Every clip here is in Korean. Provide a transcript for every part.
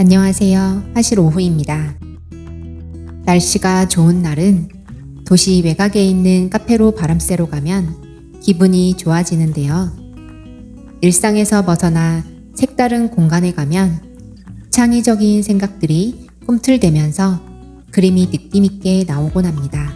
안녕하세요. 화실 오후입니다. 날씨가 좋은 날은 도시 외곽에 있는 카페로 바람 쐬러 가면 기분이 좋아지는데요. 일상에서 벗어나 색다른 공간에 가면 창의적인 생각들이 꿈틀대면서 그림이 느낌있게 나오곤 합니다.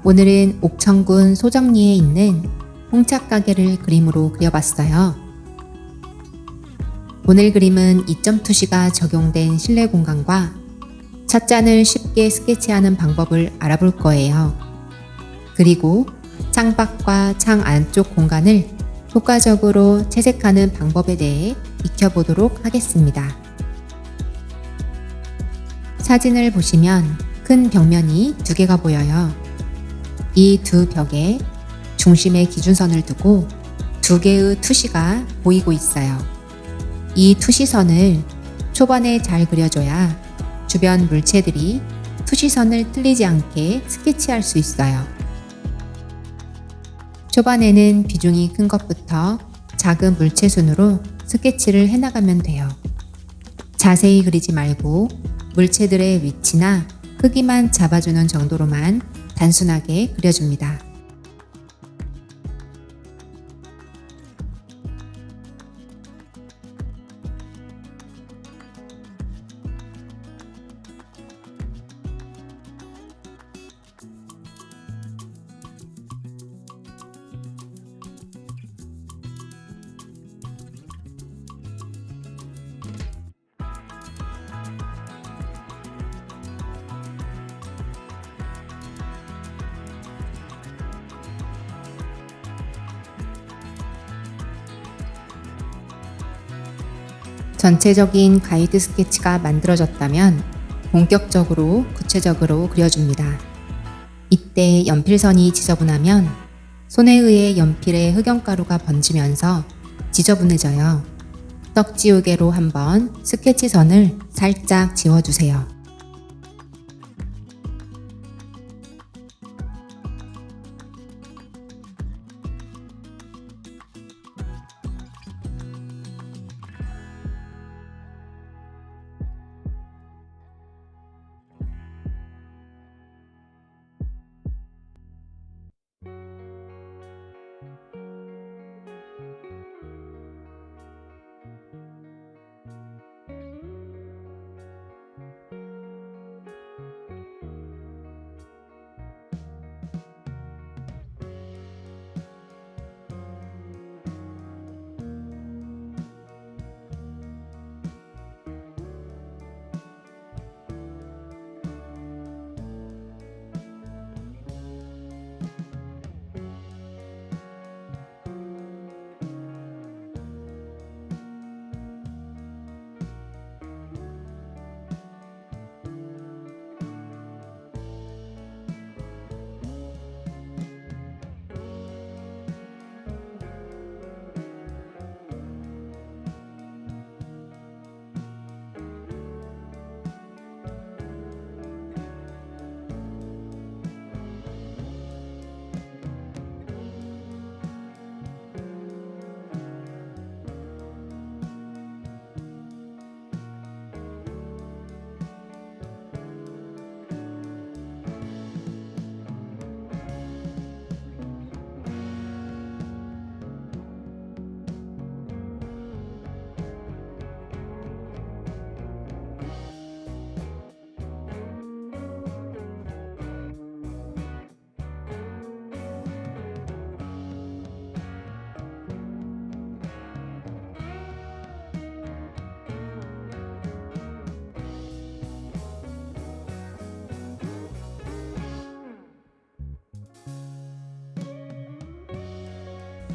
오늘은 옥천군 소정리에 있는 홍차가게를 그림으로 그려봤어요. 오늘 그림은 2.2C가 적용된 실내 공간과 찻잔을 쉽게 스케치하는 방법을 알아볼 거예요. 그리고 창밖과 창 안쪽 공간을 효과적으로 채색하는 방법에 대해 익혀보도록 하겠습니다. 사진을 보시면 큰 벽면이 두 개가 보여요. 이 두 벽에 중심에 기준선을 두고 두 개의 투시가 보이고 있어요. 이 투시선을 초반에 잘 그려줘야 주변 물체들이 투시선을 틀리지 않게 스케치할 수 있어요. 초반에는 비중이 큰 것부터 작은 물체 순으로 스케치를 해나가면 돼요. 자세히 그리지 말고 물체들의 위치나 크기만 잡아주는 정도로만 단순하게 그려줍니다. 전체적인 가이드 스케치가 만들어졌다면 본격적으로 구체적으로 그려줍니다. 이때 연필선이 지저분하면 손에 의해 연필에 흑연가루가 번지면서 지저분해져요. 떡지우개로 한번 스케치선을 살짝 지워주세요.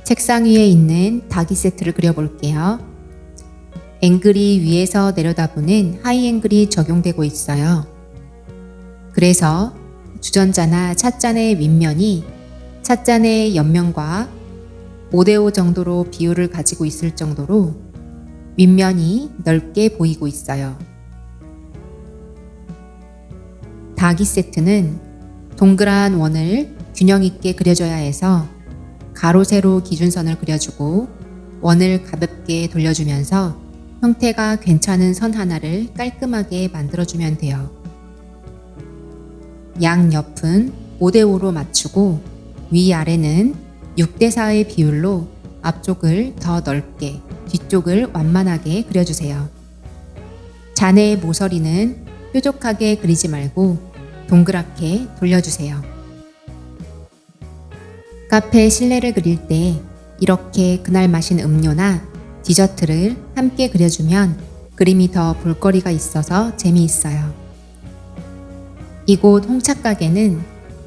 책상 위에 있는 닭이 세트를 그려볼게요. 앵글이 위에서 내려다보는 하이 앵글이 적용되고 있어요. 그래서 주전자나 찻잔의 윗면이 찻잔의 옆면과 5대5 정도로 비율을 가지고 있을 정도로 윗면이 넓게 보이고 있어요. 닭이 세트는 동그란 원을 균형 있게 그려줘야 해서 가로 세로 기준선을 그려주고 원을 가볍게 돌려주면서 형태가 괜찮은 선 하나를 깔끔하게 만들어주면 돼요. 양옆은 5대5로 맞추고 위아래는 6대4의 비율로 앞쪽을 더 넓게, 뒤쪽을 완만하게 그려주세요. 잔해의 모서리는 뾰족하게 그리지 말고 동그랗게 돌려주세요. 카페 실내를 그릴 때 이렇게 그날 마신 음료나 디저트를 함께 그려주면 그림이 더 볼거리가 있어서 재미있어요. 이곳 홍차가게는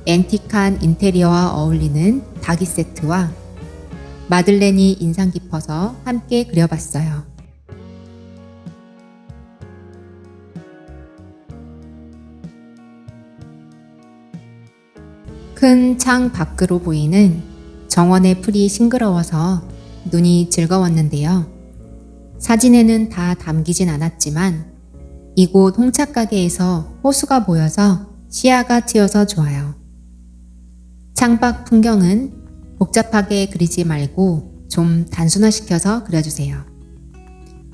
앤틱한 인테리어와 어울리는 닭이 세트와 마들렌이 인상 깊어서 함께 그려봤어요. 큰 창 밖으로 보이는 정원의 풀이 싱그러워서 눈이 즐거웠는데요. 사진에는 다 담기진 않았지만 이곳 홍차가게에서 호수가 보여서 시야가 트여서 좋아요. 창밖 풍경은 복잡하게 그리지 말고 좀 단순화시켜서 그려주세요.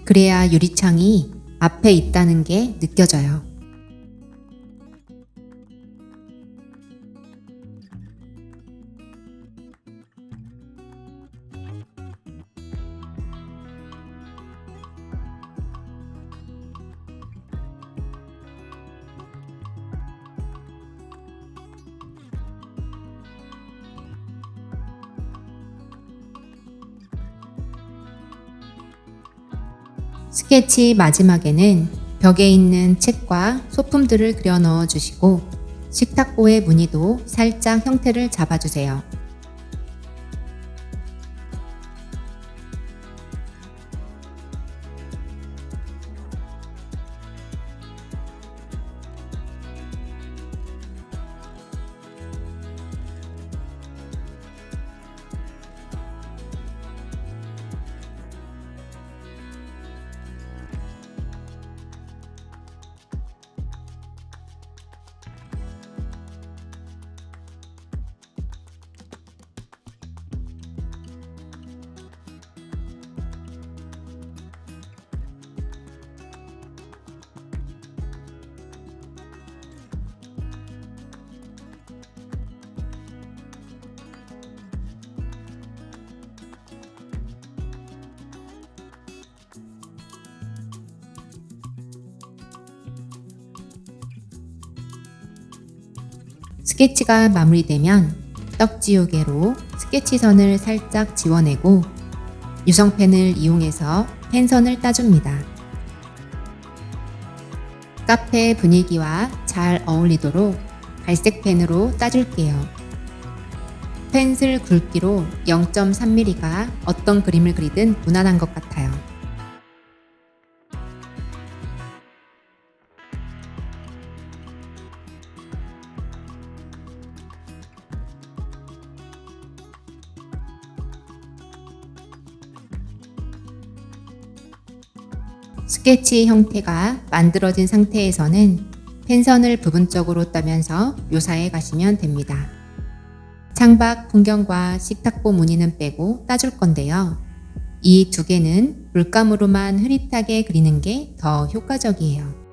그래야 유리창이 앞에 있다는 게 느껴져요. 스케치 마지막에는 벽에 있는 책과 소품들을 그려 넣어 주시고 식탁보의 무늬도 살짝 형태를 잡아주세요. 스케치가 마무리되면 떡지우개로 스케치선을 살짝 지워내고 유성펜을 이용해서 펜선을 따줍니다. 카페 분위기와 잘 어울리도록 갈색 펜으로 따줄게요. 펜슬 굵기로 0.3mm가 어떤 그림을 그리든 무난한 것 같아요. 스케치 형태가 만들어진 상태에서는 펜선을 부분적으로 따면서 묘사해 가시면 됩니다. 창밖 풍경과 식탁보 무늬는 빼고 따줄 건데요. 이 두 개는 물감으로만 흐릿하게 그리는 게 더 효과적이에요.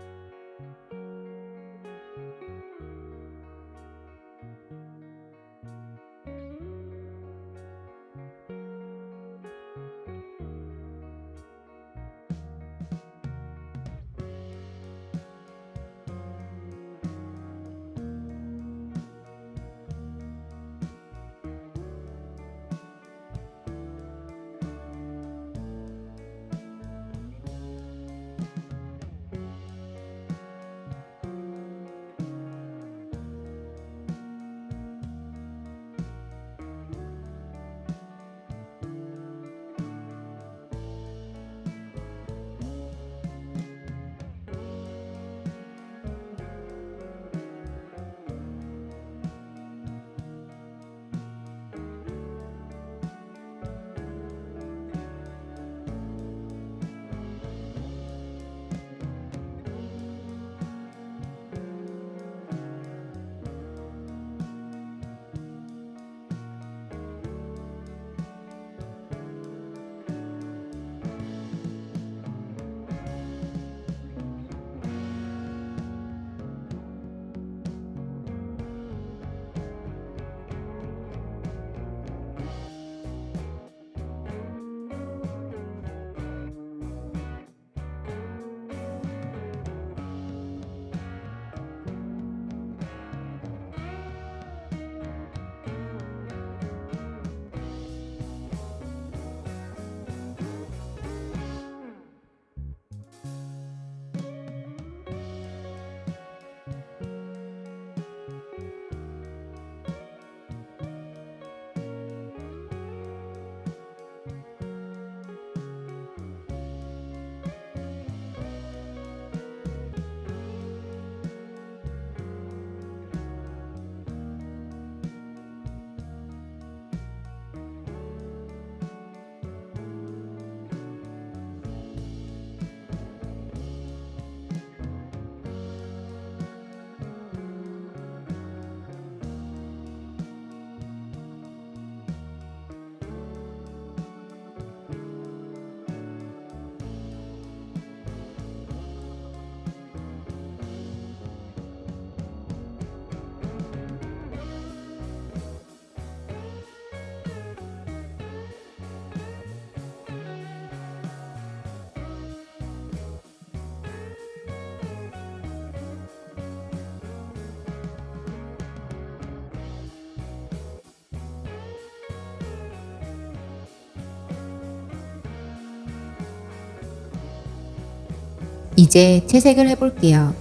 이제 채색을 해볼게요.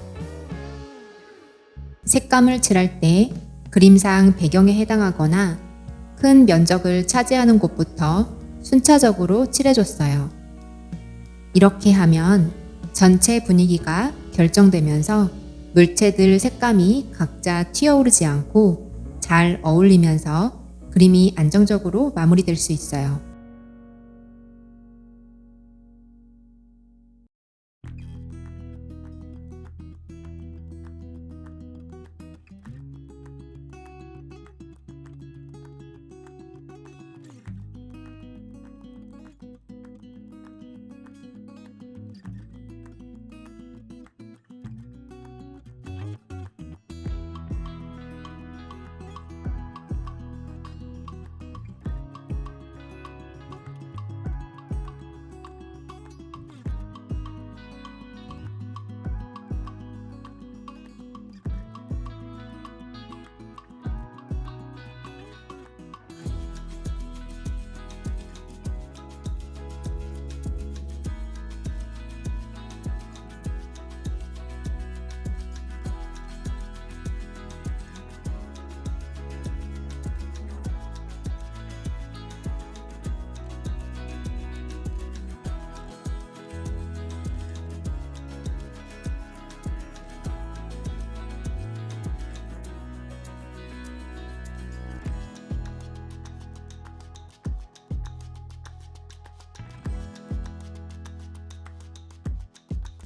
색감을 칠할 때 그림상 배경에 해당하거나 큰 면적을 차지하는 곳부터 순차적으로 칠해줬어요. 이렇게 하면 전체 분위기가 결정되면서 물체들 색감이 각자 튀어오르지 않고 잘 어울리면서 그림이 안정적으로 마무리될 수 있어요.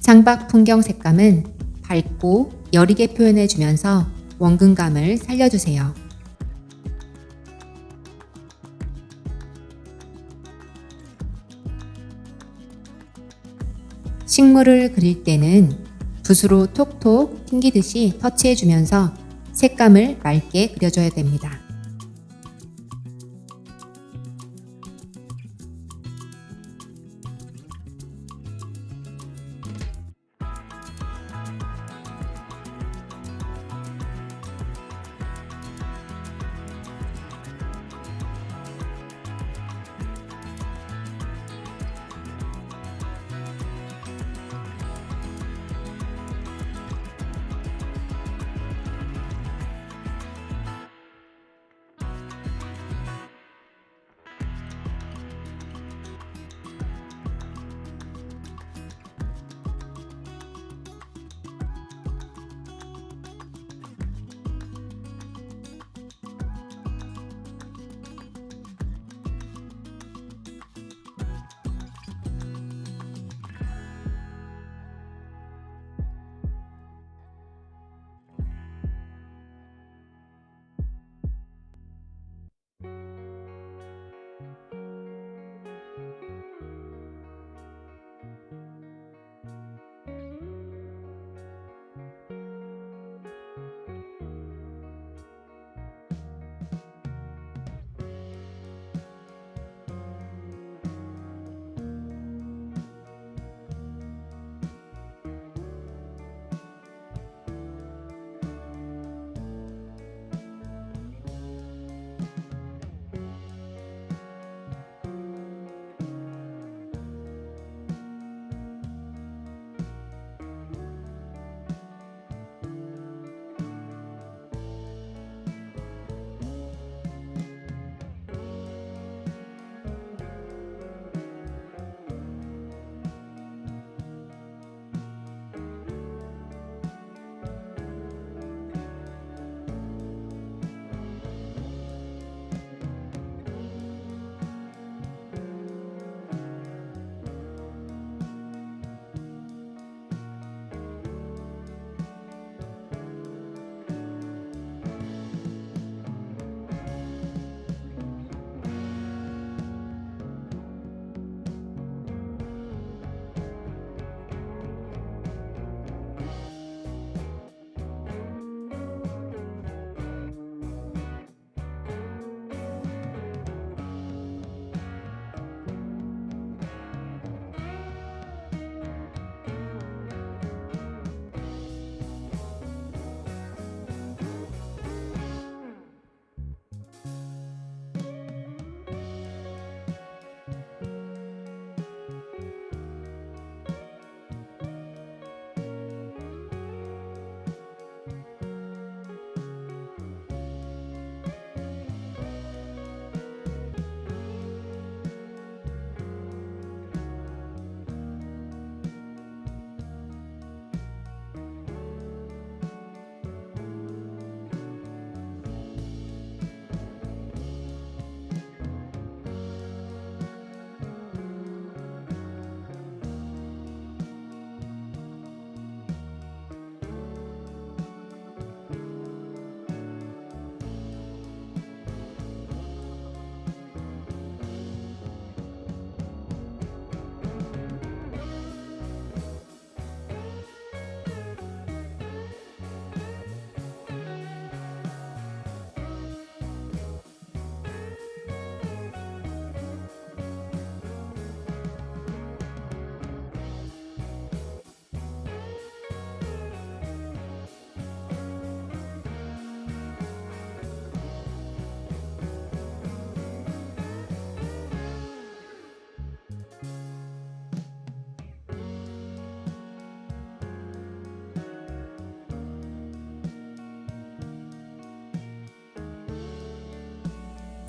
창밖 풍경 색감은 밝고 여리게 표현해주면서 원근감을 살려주세요. 식물을 그릴 때는 붓으로 톡톡 튕기듯이 터치해주면서 색감을 맑게 그려줘야 됩니다.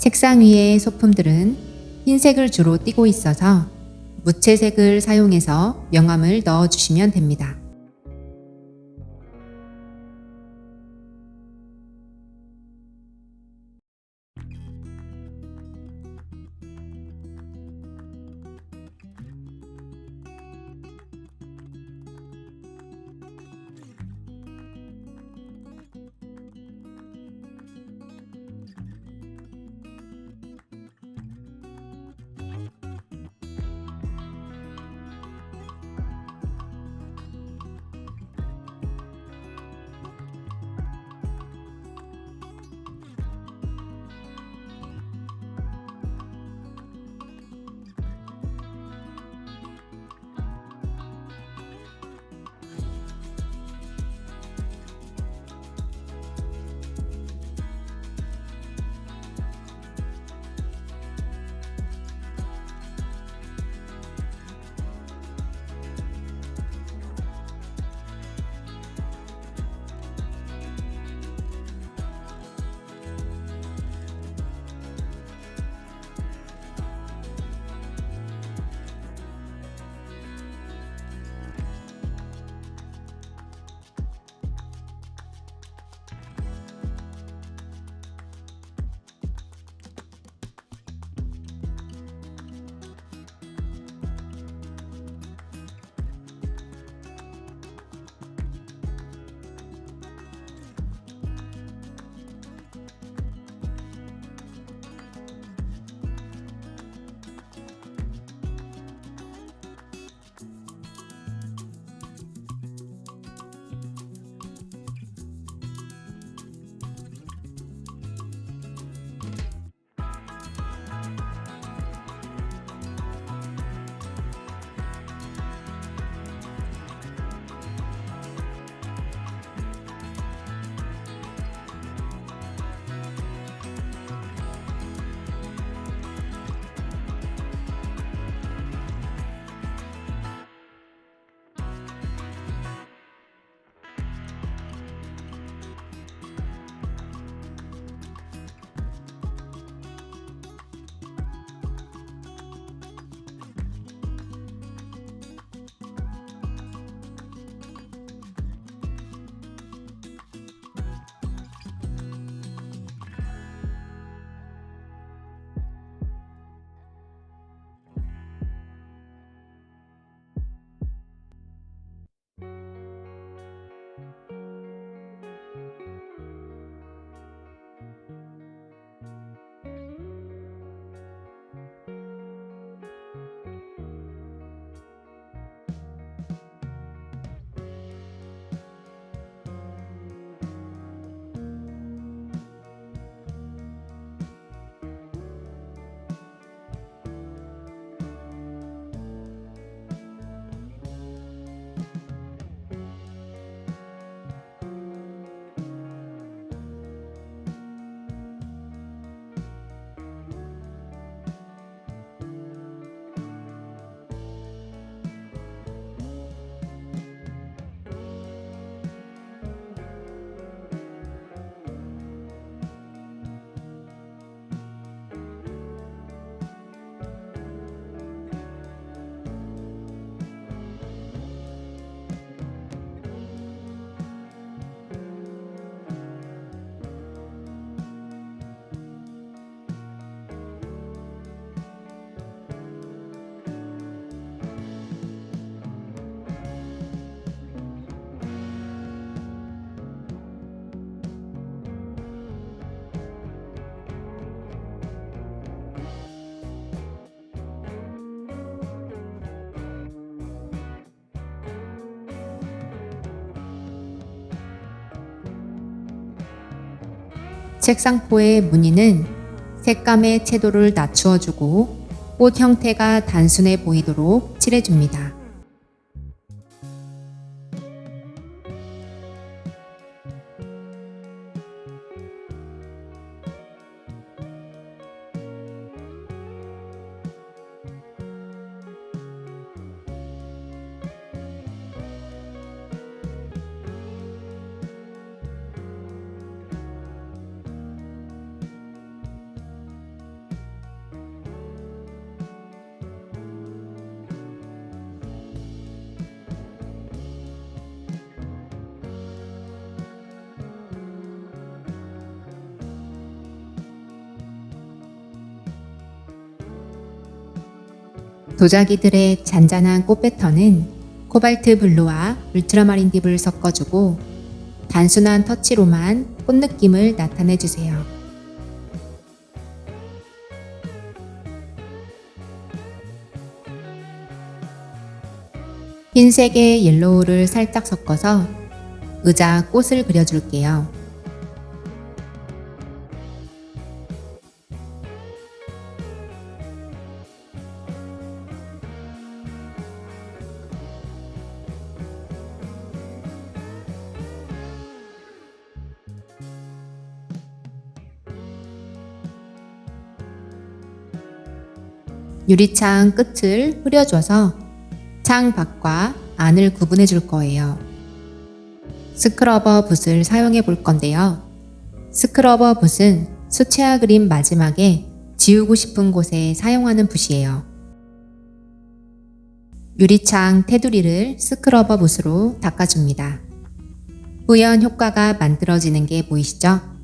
책상 위의 소품들은 흰색을 주로 띠고 있어서 무채색을 사용해서 명암을 넣어주시면 됩니다. 책상포의 무늬는 색감의 채도를 낮추어주고 꽃 형태가 단순해 보이도록 칠해줍니다. 도자기들의 잔잔한 꽃 패턴은 코발트 블루와 울트라마린 딥을 섞어주고 단순한 터치로만 꽃 느낌을 나타내주세요. 흰색의 옐로우를 살짝 섞어서 의자 꽃을 그려줄게요. 유리창 끝을 흐려줘서 창 밖과 안을 구분해 줄 거예요. 스크러버 붓을 사용해 볼 건데요. 스크러버 붓은 수채화 그림 마지막에 지우고 싶은 곳에 사용하는 붓이에요. 유리창 테두리를 스크러버 붓으로 닦아줍니다. 뿌연 효과가 만들어지는 게 보이시죠?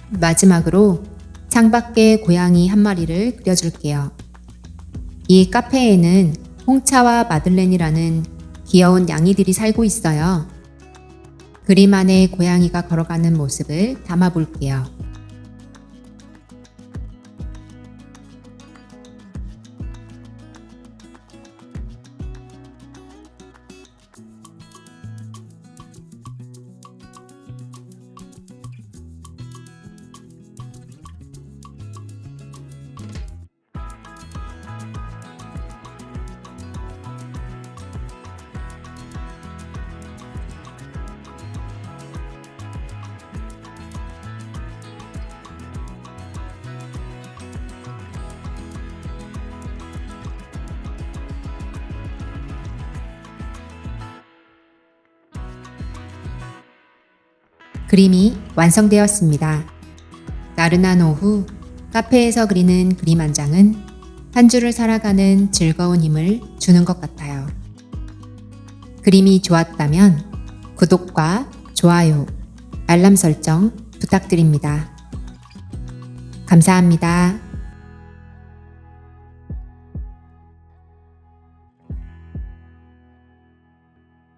마지막으로 창밖에 고양이 한 마리를 그려줄게요. 이 카페에는 홍차와 마들렌이라는 귀여운 양이들이 살고 있어요. 그림 안에 고양이가 걸어가는 모습을 담아 볼게요. 그림이 완성되었습니다. 나른한 오후 카페에서 그리는 그림 한 장은 한 주를 살아가는 즐거운 힘을 주는 것 같아요. 그림이 좋았다면 구독과 좋아요, 알람 설정 부탁드립니다. 감사합니다.